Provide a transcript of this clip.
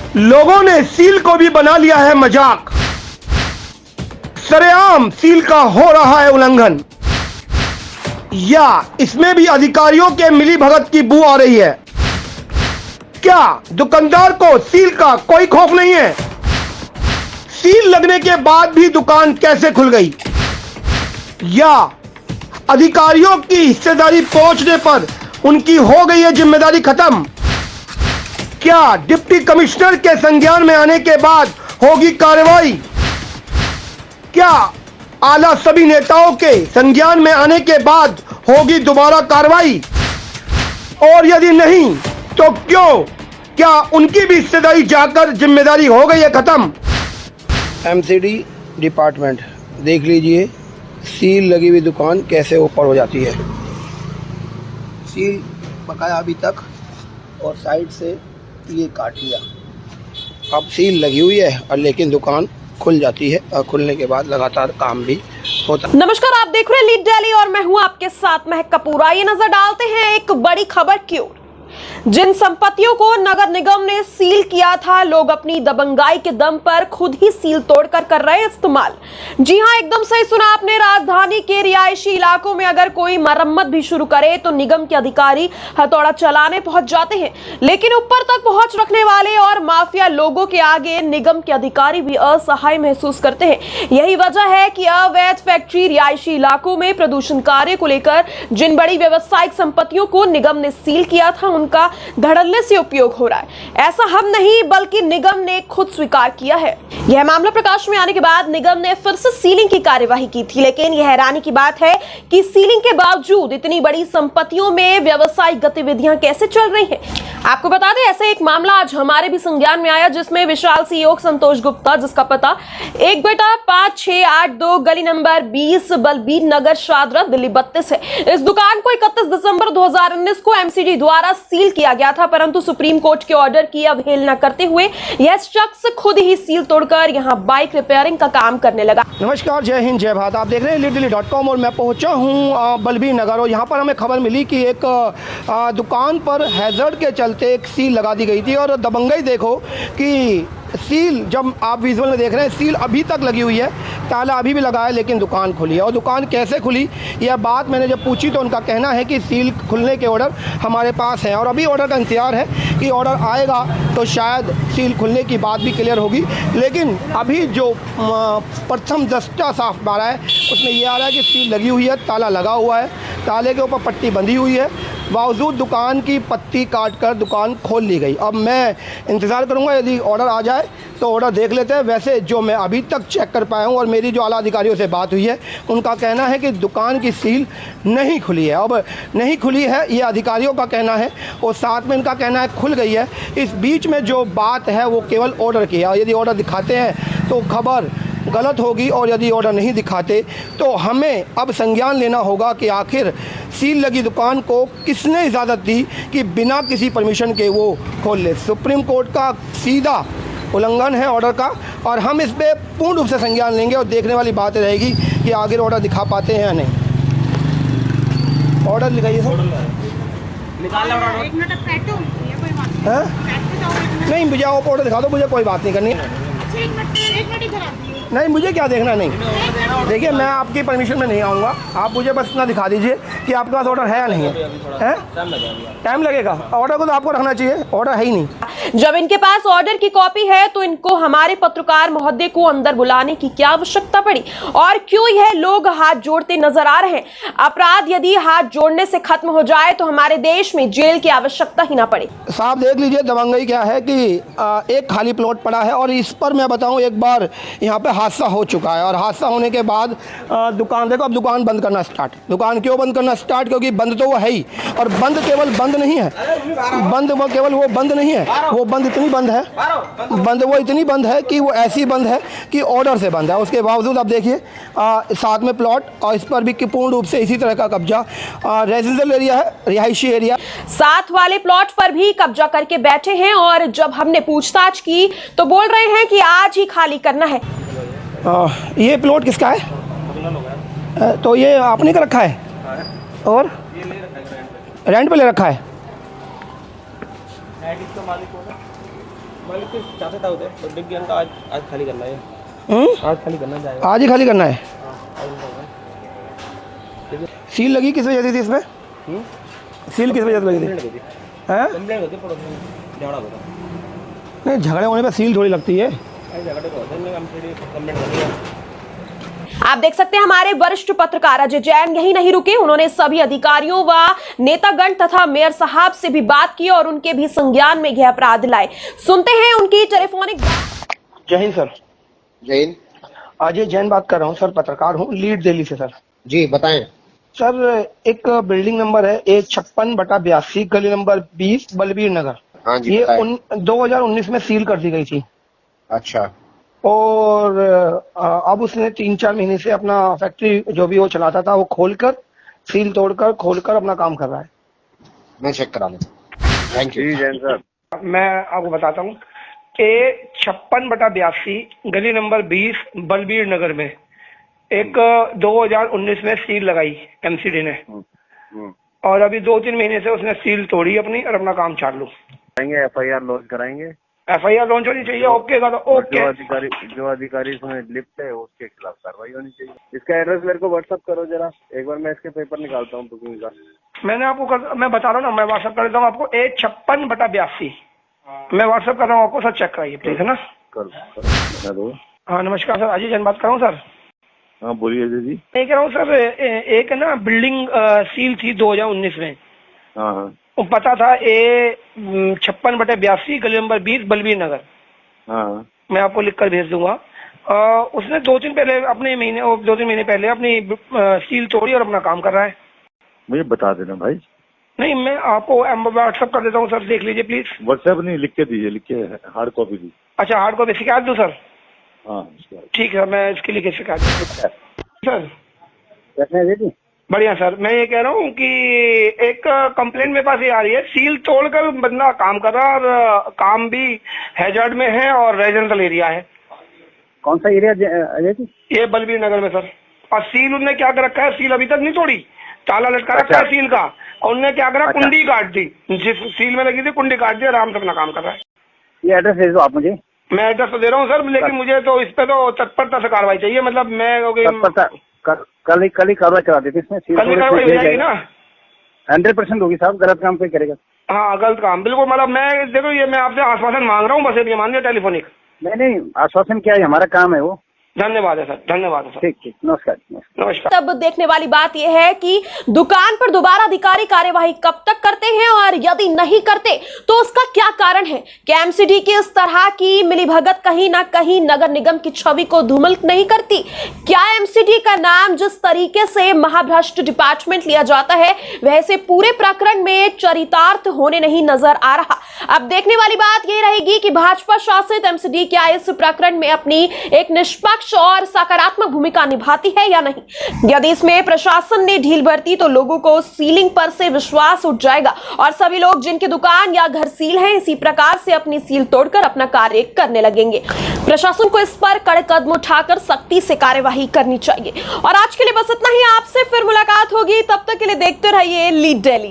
लोगों ने सील को भी बना लिया है मजाक। सरेआम सील का हो रहा है उल्लंघन, या इसमें भी अधिकारियों के मिलीभगत की बू आ रही है। क्या दुकानदार को सील का कोई खौफ नहीं है? सील लगने के बाद भी दुकान कैसे खुल गई? या अधिकारियों की हिस्सेदारी पहुंचने पर उनकी हो गई है जिम्मेदारी खत्म? क्या डिप्टी कमिश्नर के संज्ञान में आने के बाद होगी कार्रवाई? क्या आला सभी नेताओं के संज्ञान में आने के बाद होगी दोबारा कार्रवाई? और यदि नहीं तो क्यों? क्या उनकी भी हिस्सेदारी जाकर जिम्मेदारी हो गई है खत्म? एमसीडी डिपार्टमेंट देख लीजिए, सील लगी हुई दुकान कैसे ऊपर हो जाती है। सील बकाया अभी तक, और साइड से ये काट लिया। अब सील लगी हुई है और लेकिन दुकान खुल जाती है, और खुलने के बाद लगातार काम भी होता है। नमस्कार, आप देख रहे हैं लीड डेली और मैं हूं आपके साथ महक कपूर। आइए नजर डालते हैं एक बड़ी खबर की ओर। जिन संपत्तियों को नगर निगम ने सील किया था, लोग अपनी दबंगाई के दम पर खुद ही सील तोड़कर कर रहे हैं इस्तेमाल। जी हां, एकदम सही सुना आपने। राजधानी के रिहायशी इलाकों में अगर कोई मरम्मत भी शुरू करे तो निगम के अधिकारी हथौड़ा चलाने पहुंच जाते हैं, लेकिन ऊपर तक पहुंच रखने वाले और माफिया लोगों के आगे निगम के अधिकारी भी असहाय महसूस करते हैं। यही वजह है कि अवैध फैक्ट्री रिहायशी इलाकों में प्रदूषण कार्य को लेकर जिन बड़ी व्यवसायिक संपत्तियों को निगम ने सील किया था, उनका धड़ल्ले से उपयोग हो रहा है। ऐसा हम नहीं बल्कि निगम ने खुद स्वीकार किया है। यह मामला प्रकाश में आने के बाद निगम ने फिर से सीलिंग की कार्यवाही की थी, लेकिन यह हैरानी की बात है कि सीलिंग के बावजूद इतनी बड़ी संपत्तियों में व्यावसायिक गतिविधियां कैसे चल रही हैं। आपको बता दें, ऐसा एक मामला आज हमारे भी संज्ञान में आया, जिसमें विशाल सहयोग संतोष गुप्ता, जिसका पता 1/5682 गली नंबर 20 बलबीर नगर शादरा दिल्ली 32 है। इस दुकान को 31 दिसंबर 2019 को एमसीडी द्वारा सील किया गया था, परंतु सुप्रीम कोर्ट के ऑर्डर की अवहेलना करते हुए यह शख्स खुद ही सील तोड़कर यहां बाइक रिपेयरिंग का काम करने लगा। नमस्कार, जय हिंद, जय भारत। आप देख रहे हैं लीडडेली.com और मैं पहुंचा हूं बलबीर नगर, और यहां पर हमें खबर मिली कि एक दुकान पर हैजर्ड के चलते एक सील लगा दी गई थी। और दबंगई देखो कि सील, जब आप विजुअल में देख रहे हैं, सील अभी तक लगी हुई है, ताला अभी भी लगा है, लेकिन दुकान खुली है। और दुकान कैसे खुली, यह बात मैंने जब पूछी तो उनका कहना है कि सील खुलने के ऑर्डर हमारे पास हैं और अभी ऑर्डर का इंतजार है कि ऑर्डर आएगा तो शायद सील खुलने की बात भी क्लियर होगी। लेकिन अभी जो प्रथम दृष्टा साफ मारा है उसमें यह आ रहा है कि सील लगी हुई है, ताला लगा हुआ है, ताले के ऊपर पट्टी बंधी हुई है, बावजूद दुकान की पत्ती काटकर दुकान खोल ली गई। अब मैं इंतज़ार करूंगा, यदि ऑर्डर आ जाए तो ऑर्डर देख लेते हैं। वैसे जो मैं अभी तक चेक कर पाया हूं और मेरी जो आला अधिकारियों से बात हुई है, उनका कहना है कि दुकान की सील नहीं खुली है। अब नहीं खुली है ये अधिकारियों का कहना है, और साथ में इनका कहना है खुल गई है। इस बीच में जो बात है वो केवल ऑर्डर की है। यदि ऑर्डर दिखाते हैं तो खबर गलत होगी, और यदि ऑर्डर नहीं दिखाते तो हमें अब संज्ञान लेना होगा कि आखिर सील लगी दुकान को किसने इजाज़त दी कि बिना किसी परमिशन के वो खोल ले। सुप्रीम कोर्ट का सीधा उल्लंघन है ऑर्डर का, और हम इस पर पूर्ण रूप से संज्ञान लेंगे। और देखने वाली बात रहेगी कि आगे ऑर्डर दिखा पाते हैं या नहीं। ऑर्डर लिखाइए सर। नहीं, मुझे आप ऑर्डर दिखा दो, मुझे कोई बात नहीं करनी। नहीं, मुझे क्या देखना, नहीं। देखिए, मैं आपकी परमिशन में नहीं आऊँगा, आप मुझे बस इतना दिखा दीजिए कि आपके पास ऑर्डर है या नहीं है। टाइम लगेगा, ऑर्डर को तो आपको रखना चाहिए, ऑर्डर है ही नहीं। जब इनके पास ऑर्डर की कॉपी है तो इनको हमारे पत्रकार महोदय को अंदर बुलाने की क्या आवश्यकता पड़ी, और क्यों यह लोग हाथ जोड़ते नजर आ रहे हैं? अपराध यदि हाथ जोड़ने से खत्म हो जाए तो हमारे देश में जेल की आवश्यकता ही ना पड़े। साहब देख लीजिए, दबंगई क्या है कि एक खाली प्लॉट पड़ा है, और इस पर मैं बताऊं, एक बार यहाँ पे हादसा हो चुका है, और हादसा होने के बाद दुकान देखो, अब दुकान बंद करना स्टार्ट। दुकान क्यों बंद करना स्टार्ट? क्योंकि बंद तो वो है ही, और बंद केवल बंद नहीं है, बंद वो केवल वो बंद नहीं है, वो बंद इतनी बंद है, बंद वो इतनी बंद है कि वो ऐसी बंद है कि ऑर्डर से बंद है। उसके बावजूद अब देखिए साथ में प्लॉट, और इस पर भी पूर्ण रूप से इसी तरह का कब्जा, रेजिडेंशियल एरिया है, रिहायशी एरिया। साथ वाले प्लॉट पर भी कब्जा करके बैठे हैं, और जब हमने पूछताछ की तो बोल रहे हैं कि आज ही खाली करना है। ये प्लॉट किसका है? तो ये आपने का रखा है और रेंट पे ले रखा है? मालिक के चाहते था उधर तो डिग गया तो आज खाली करना है। आज खाली करना जाएगा। आज ही खाली करना है। सील लगी किस वजह से थी इसमें? सील किस वजह से लगी थी? हैं? कंप्लेंट होती पड़ोसी झगड़ा होता। नहीं, झगड़े होने पे सील थोड़ी लगती है। झगड़े को होते हैं, कंप्लेंट कर दिया। आप देख सकते हैं हमारे वरिष्ठ पत्रकार अजय जैन यही नहीं रुके, उन्होंने सभी अधिकारियों व नेतागण तथा मेयर साहब से भी बात की और उनके भी संज्ञान में यह अपराध लाए। सुनते हैं उनकी टेलीफोनिक। जय हिंद सर। जय हिंद। अजय जैन बात कर रहा हूँ सर, पत्रकार हूँ, लीड दिल्ली से सर। जी बताएं। सर एक बिल्डिंग नंबर है A56/82 गली नंबर 20 बलबीर नगर। हाँ जी ये बताएं। 2019 में सील कर दी गई थी अच्छा। और अब उसने 3-4 महीने से अपना फैक्ट्री जो भी वो चलाता था वो खोलकर सील तोड़कर खोलकर अपना काम कर रहा है। मैं चेक करा लेता। Thank you. जी जैन सर। मैं आपको बताता हूँ, A56/82 गली नंबर 20 बलबीर नगर में एक 2019 में सील लगाई MCD ने और अभी 2-3 महीने से उसने सील तोड़ी अपनी और अपना काम चालू। कराएंगे FIR लॉन्च कराएंगे। FIR लॉन्च होनी चाहिए। ओके का तो ओके। जो अधिकारी इसमें लिप्त है उसके खिलाफ कार्रवाई होनी चाहिए। इसका एड्रेस मेरे को व्हाट्सअप करो जरा, एक बार मैं इसके पेपर निकालता हूँ बुकिंग का। मैंने आपको मैं बता रहा हूँ ना, मैं व्हाट्सअप कर देता हूँ आपको। A56/82 मैं व्हाट्सअप कर रहा हूँ आपको सर, चेक कराइए प्लीज, है ना। करो। हेलो। हाँ नमस्कार सर, अजय जैन बात कर रहा हूँ सर। हाँ बोलिए अजय जी। मैं कह रहा हूँ सर, एक ना बिल्डिंग सील थी 2019 में। हाँ हाँ वो पता था A56/82 गली नंबर 20 बलबीर नगर। हाँ। मैं आपको लिख कर भेज दूंगा। उसने 2-3 महीने पहले अपनी सील तोड़ी और अपना काम कर रहा है। मुझे बता देना भाई। नहीं, मैं आपको व्हाट्सअप कर देता हूँ सर, देख लीजिए प्लीज। व्हाट्सएप नहीं, लिख के दीजिए, लिख के हार्ड कॉपी दी। अच्छा, हार्ड कॉपी शिकायत दूँ सर? हाँ ठीक है, मैं इसके लिए शिकायत सर। कैसे है जी? बढ़िया सर, मैं ये कह रहा हूँ कि एक कंप्लेंट मेरे पास ये आ रही है, सील तोड़कर बंदा काम कर रहा है और काम भी हैजर्ड में है और रेजिडेंशियल एरिया है। कौन सा एरिया अजय जी? ये बलबीर नगर में सर। और सील उनने क्या कर रखा है, सील अभी तक नहीं तोड़ी, ताला लटका रखा है सील का। और उनने क्या करा, कुंडी काट दी, जिस सील में लगी थी कुंडी काट दी, आराम से अपना काम कर रहा है। ये एड्रेस दे दो आप मुझे। मैं एड्रेस तो दे रहा हूँ सर, लेकिन मुझे तो इस पे तो तत्परता से कार्रवाई चाहिए। मतलब मैं कल ही कार्रवाई करा देती इसमें। कल कार्रवाई हो जाएगी ना? 100% होगी साहब, गलत काम कोई करेगा। हाँ गलत काम बिल्कुल। मतलब मैं देखो, ये मैं आपसे आश्वासन मांग रहा हूँ, बस ये मान लिया टेलीफोनिक। नहीं आश्वासन क्या है, हमारा काम है वो। धन्यवाद है सर, धन्यवाद है सर। ठीक नमस्कार। नमस्कार। तब देखने वाली बात यह है कि दुकान पर दोबारा अधिकारी कार्यवाही कब तक करते हैं और यदि नहीं करते तो उसका क्या कारण है। क्या MCD की इस तरह की मिलीभगत कहीं ना कहीं नगर निगम की छवि को धूमिल नहीं करती? क्या MCD का नाम जिस तरीके से महाभ्रष्ट डिपार्टमेंट लिया जाता है वैसे पूरे प्रकरण में चरितार्थ होने नहीं नजर आ रहा। अब देखने वाली बात यह रहेगी कि भाजपा शासित MCD क्या इस प्रकरण में अपनी एक निष्पक्ष और सकारात्मक भूमिका निभाती है या नहीं। यदि इसमें प्रशासन ने ढील बरती तो लोगों को सीलिंग पर से विश्वास उठ जाएगा और सभी लोग जिनके दुकान या घर सील हैं इसी प्रकार से अपनी सील तोड़कर अपना कार्य करने लगेंगे। प्रशासन को इस पर कड़े कदम उठाकर सख्ती से कार्यवाही करनी चाहिए। और आज के लिए बस इतना ही, आपसे फिर मुलाकात होगी, तब तक के लिए देखते रहिए लीड दिल्ली।